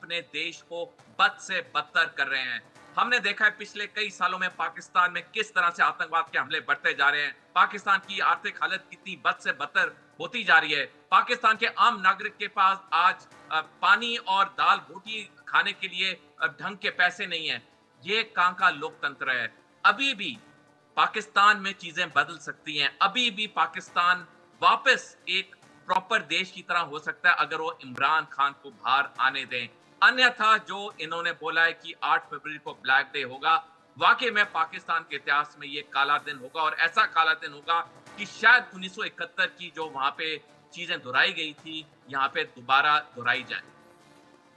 अपने देश को बद से बदतर कर रहे हैं। हमने देखा है पिछले कई सालों में पाकिस्तान में किस तरह से आतंकवाद के हमले बढ़ते जा रहे हैं। पाकिस्तान की आर्थिक हालत कितनी बद से बदतर होती जा रही है। पाकिस्तान के आम नागरिक के पास आज पानी और दाल रोटी खाने के लिए ढंग के पैसे नहीं है। ये कहां का लोकतंत्र है? अभी भी पाकिस्तान में चीजें बदल सकती हैं। अभी भी पाकिस्तान वापस एक प्रॉपर देश की तरह हो सकता है अगर वो इमरान खान को बाहर आने दें। अन्यथा जो इन्होंने बोला है कि 8 फरवरी को ब्लैक डे होगा, वाकई में पाकिस्तान के इतिहास में ये काला दिन होगा और ऐसा काला दिन होगा कि शायद 1971 की जो वहां पे चीजें दोहराई गई थी, यहाँ पे दोबारा दोहराई जाए।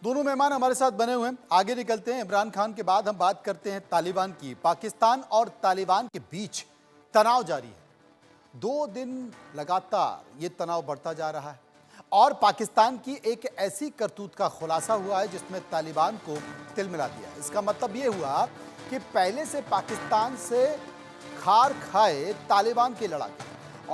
दोनों मेहमान हमारे साथ बने हुए हैं, आगे निकलते हैं। इमरान खान के बाद हम बात करते हैं तालिबान की। पाकिस्तान और तालिबान के बीच तनाव जारी है। 2 दिन लगातार ये तनाव बढ़ता जा रहा है और पाकिस्तान की एक ऐसी करतूत का खुलासा हुआ है जिसमें तालिबान को तिल मिला दिया। इसका मतलब ये हुआ कि पहले से पाकिस्तान से खार खाए तालिबान के लड़ाके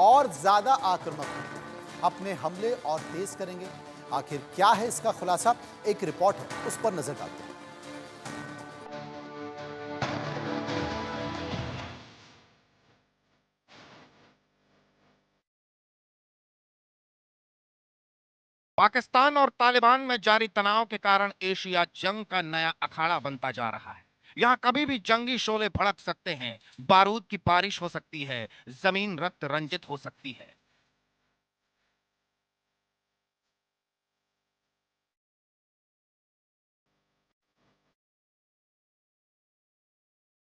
और ज्यादा आक्रामक होंगे, अपने हमले और तेज करेंगे। आखिर क्या है इसका खुलासा? एक रिपोर्ट है, उस पर नजर डालते हैं। पाकिस्तान और तालिबान में जारी तनाव के कारण एशिया जंग का नया अखाड़ा बनता जा रहा है। यहाँ कभी भी जंगी शोले भड़क सकते हैं, बारूद की बारिश हो सकती है, जमीन रक्त रंजित हो सकती है।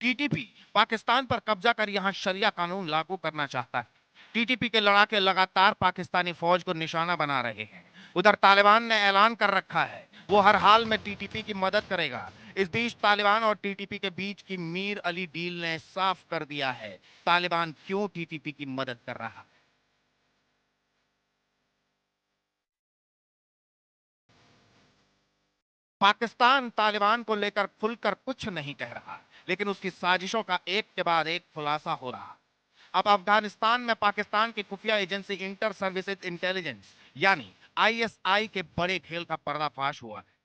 टीटीपी पाकिस्तान पर कब्जा कर यहां शरिया कानून लागू करना चाहता है। टीटीपी के लड़ाके लगातार पाकिस्तानी फौज को निशाना बना रहे हैं। उधर तालिबान ने ऐलान कर रखा है वो हर हाल में टीटीपी की मदद करेगा। इस बीच तालिबान और टीटीपी के बीच की मीर अली डील ने साफ कर दिया है तालिबान क्यों टीटीपी की मदद कर रहा है। पाकिस्तान तालिबान को लेकर खुलकर कुछ नहीं कह रहा, लेकिन उसकी साजिशों का एक के बाद एक खुलासा हो रहा। अब अफगानिस्तान में पाकिस्तान की खुफिया एजेंसी इंटर सर्विसेज इंटेलिजेंस यानी आईएसआई के बड़े खेल का पर्दाफाश हुआ है।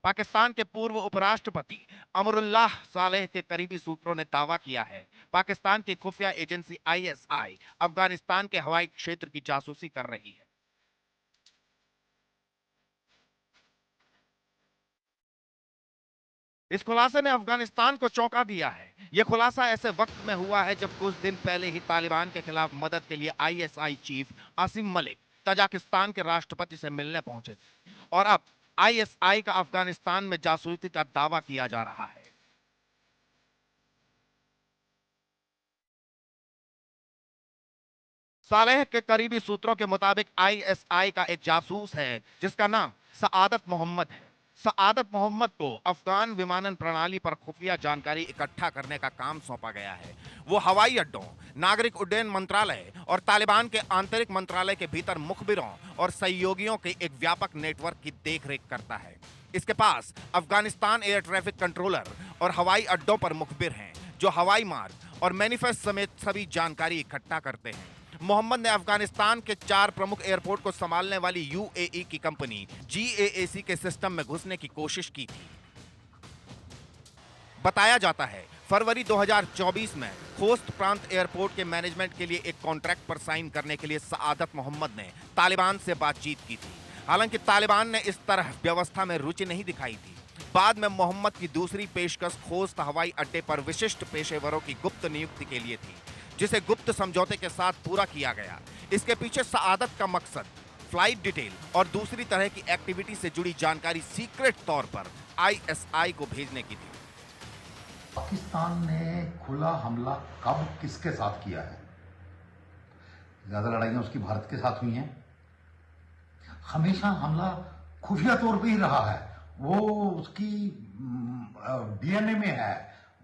पाकिस्तान के पूर्व उपराष्ट्रपति अमरुल्लाह सालेह के करीबी सूत्रों ने दावा किया है पाकिस्तान की खुफिया एजेंसी आईएसआई अफगानिस्तान के हवाई क्षेत्र की जासूसी कर रही है। इस खुलासे ने अफगानिस्तान को चौंका दिया है। यह खुलासा ऐसे वक्त में हुआ है जब कुछ दिन पहले ही तालिबान के खिलाफ मदद के लिए ISI chief Asim Malik Tajikistan के राष्ट्रपति से मिलने पहुंचे थे और अब आईएसआई का अफगानिस्तान में जासूसी का दावा किया जा रहा है। सालेह के करीबी सूत्रों के मुताबिक आईएसआई का एक जासूस है जिसका नाम सआदत मोहम्मद है। सआदत मोहम्मद को अफगान विमानन प्रणाली पर खुफिया जानकारी इकट्ठा करने का काम सौंपा गया है। वो हवाई अड्डों, नागरिक उड्डयन मंत्रालय और तालिबान के आंतरिक मंत्रालय के भीतर मुखबिरों और सहयोगियों के एक व्यापक नेटवर्क की देखरेख करता है। इसके पास अफगानिस्तान एयर ट्रैफिक कंट्रोलर और हवाई अड्डों पर मुखबिर हैं जो हवाई मार्ग और मैनिफेस्ट समेत सभी जानकारी इकट्ठा करते हैं। मोहम्मद ने अफगानिस्तान के 4 प्रमुख एयरपोर्ट को संभालने वाली यूएई की कंपनी जीएएसी के सिस्टम में घुसने की कोशिश की थी। बताया जाता है फरवरी 2024 में खोस्त प्रांत एयरपोर्ट के मैनेजमेंट के लिए एक कॉन्ट्रैक्ट पर साइन करने के लिए सआदत मोहम्मद ने तालिबान से बातचीत की थी। हालांकि तालिबान ने इस तरह व्यवस्था में रुचि नहीं दिखाई थी। बाद में मोहम्मद की दूसरी पेशकश खोस्त हवाई अड्डे पर विशिष्ट पेशेवरों की गुप्त नियुक्ति के लिए थी, जिसे गुप्त समझौते के साथ पूरा किया गया। इसके पीछे सआदत का मकसद फ्लाइट डिटेल और दूसरी तरह की एक्टिविटी से जुड़ी जानकारी सीक्रेट तौर पर आईएसआई को भेजने की थी। पाकिस्तान ने खुला हमला कब किसके साथ किया है? ज्यादा लड़ाइयां उसकी भारत के साथ हुई हैं। हमेशा हमला खुफिया तौर पे ही रहा है, वो उसकी डीएनए में है।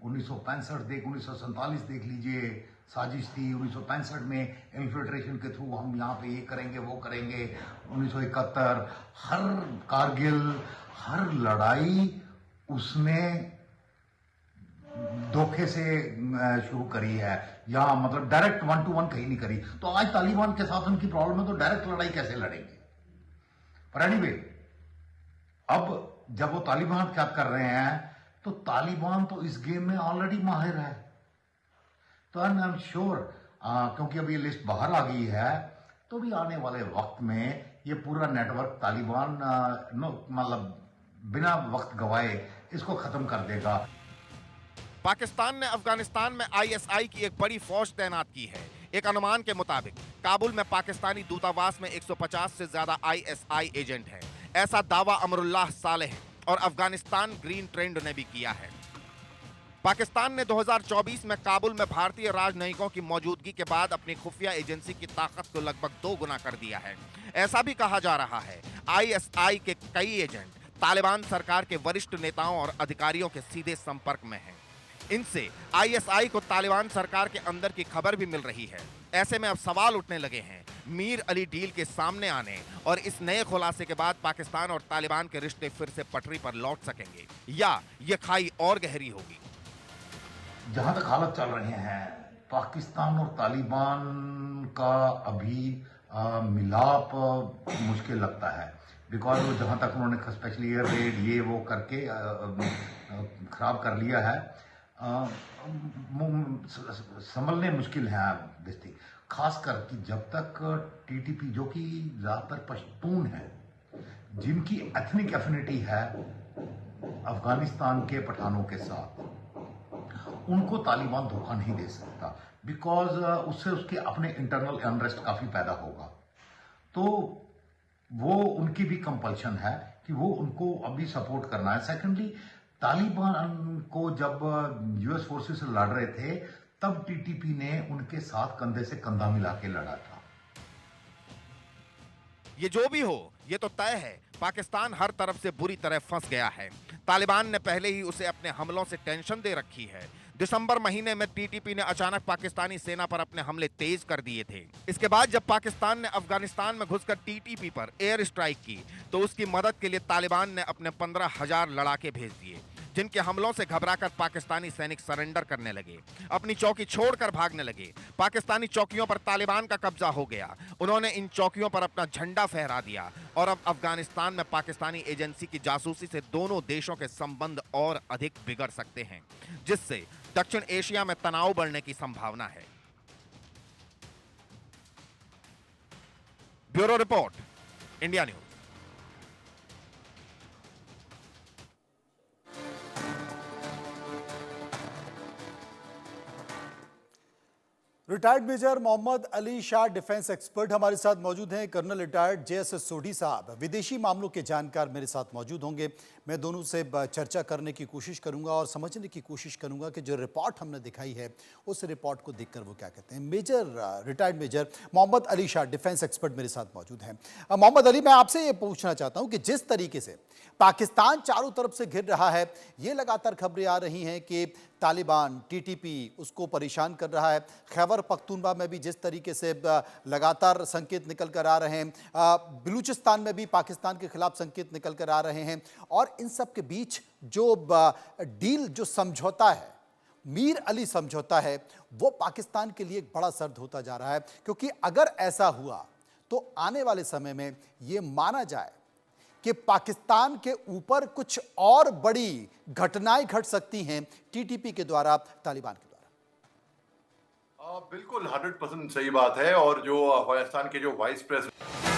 1965 1947 देख लीजिए, साजिश थी। 1965 में इन्फिल्ट्रेशन के थ्रू हम यहाँ पे ये करेंगे वो करेंगे। 1971 हर कारगिल, हर लड़ाई उसने धोखे से शुरू करी है, या मतलब डायरेक्ट 1 to 1 कहीं नहीं करी। तो आज तालिबान के साथ उनकी प्रॉब्लम है, तो डायरेक्ट लड़ाई कैसे लड़ेंगे? पर एनीवे, अब जब वो तालिबान क्या कर रहे हैं, तो तालिबान तो इस गेम में ऑलरेडी माहिर है। तो आई एम श्योर, क्योंकि अब ये लिस्ट बाहर आ गई है, तो भी आने वाले वक्त में ये पूरा नेटवर्क तालिबान मतलब बिना वक्त गवाए इसको खत्म कर देगा। पाकिस्तान ने अफगानिस्तान में आईएसआई की एक बड़ी फौज तैनात की है। एक अनुमान के मुताबिक काबुल में पाकिस्तानी दूतावास में 150 से ज्यादा आईएसआई एजेंट हैं। ऐसा दावा अमरुल्लाह सालेह और अफगानिस्तान ग्रीन ट्रेंड ने भी किया है। पाकिस्तान ने 2024 में काबुल में भारतीय राजनयिकों की मौजूदगी के बाद अपनी खुफिया एजेंसी की ताकत को लगभग 2 गुना कर दिया है। ऐसा भी कहा जा रहा है आईएसआई के कई एजेंट तालिबान सरकार के वरिष्ठ नेताओं और अधिकारियों के सीधे संपर्क में हैं। इनसे आईएसआई को तालिबान सरकार के अंदर की खबर भी मिल रही है। ऐसे में अब सवाल उठने लगे हैं मीर अली डील के सामने आने और इस नए खुलासे के बाद पाकिस्तान और तालिबान के रिश्ते फिर से पटरी पर लौट सकेंगे या ये खाई और गहरी होगी। जहां तक हालत चल रहे हैं, पाकिस्तान और तालिबान का अभी मिलाप मुश्किल लगता है, बिकॉज वो जहां तक उन्होंने स्पेशली एयर रेड ये वो करके खराब कर लिया है, संभलने मुश्किल है दिखती। खासकर कि जब तक टीटीपी, जो कि ज्यादातर पश्तून है, जिनकी एथनिक एफिनिटी है अफगानिस्तान के पठानों के साथ, उनको तालिबान धोखा नहीं दे सकता, बिकॉज उससे उसके अपने इंटरनल अनरेस्ट काफी पैदा होगा। तो वो उनकी भी कंपल्शन है कि वो उनको अभी सपोर्ट करना है। सेकेंडली, तालिबान को जब यूएस फोर्सेस से लड़ रहे थे, तब टीटीपी ने उनके साथ कंधे से कंधा मिला के लड़ा था। ये जो भी हो, ये तो तय है पाकिस्तान हर तरफ से बुरी तरह फंस गया है। तालिबान ने पहले ही उसे अपने हमलों से टेंशन दे रखी है। दिसंबर महीने में टीटीपी ने अचानक पाकिस्तानी सेना पर अपने हमले तेज कर दिए थे। इसके बाद जब पाकिस्तान ने अफगानिस्तान में घुसकर टीटीपी पर एयर स्ट्राइक की, तो उसकी मदद के लिए तालिबान ने अपने 15,000 लड़ाके भेज दिए, जिनके हमलों से घबराकर पाकिस्तानी सैनिक सरेंडर करने लगे, अपनी चौकी छोड़कर भागने लगे। पाकिस्तानी चौकियों पर तालिबान का कब्जा हो गया। उन्होंने इन चौकियों पर अपना झंडा फहरा दिया और अब अफगानिस्तान में पाकिस्तानी एजेंसी की जासूसी से दोनों देशों के संबंध और अधिक बिगड़ सकते हैं, जिससे दक्षिण एशिया में तनाव बढ़ने की संभावना है। Bureau report, India news. Retired major Mohammad Ali Shah defence expert हमारे साथ मौजूद हैं। कर्नल रिटायर्ड जेएस सोढ़ी साहब विदेशी मामलों के जानकार मेरे साथ मौजूद होंगे। मैं दोनों से चर्चा करने की कोशिश करूंगा और समझने की कोशिश करूंगा कि जो रिपोर्ट हमने दिखाई है उस रिपोर्ट को देखकर वो क्या कहते हैं। Retired major Mohammad Ali Shah defence expert मेरे साथ मौजूद हैं। मोहम्मद अली, मैं आपसे ये पूछना चाहता हूँ कि जिस तरीके से पाकिस्तान चारों तरफ से घिर रहा है, ये लगातार खबरें आ रही हैं कि तालिबान, टीटीपी उसको परेशान कर रहा है। खैबर पख्तूनख्वा में भी जिस तरीके से लगातार संकेत निकल कर आ रहे हैं, बलूचिस्तान में भी पाकिस्तान के खिलाफ संकेत निकल कर आ रहे हैं, और इन सब के बीच जो डील, जो समझौता है, मीर अली समझौता है, वो पाकिस्तान के लिए एक बड़ा सर्द होता जा रहा है। क्योंकि अगर ऐसा हुआ तो आने वाले समय में ये माना जाए कि पाकिस्तान के ऊपर कुछ और बड़ी घटनाएं घट सकती हैं टीटीपी के द्वारा, तालिबान के द्वारा। बिल्कुल 100% सही बात है। और जो अफगानिस्तान के जो वाइस प्रेसिडेंट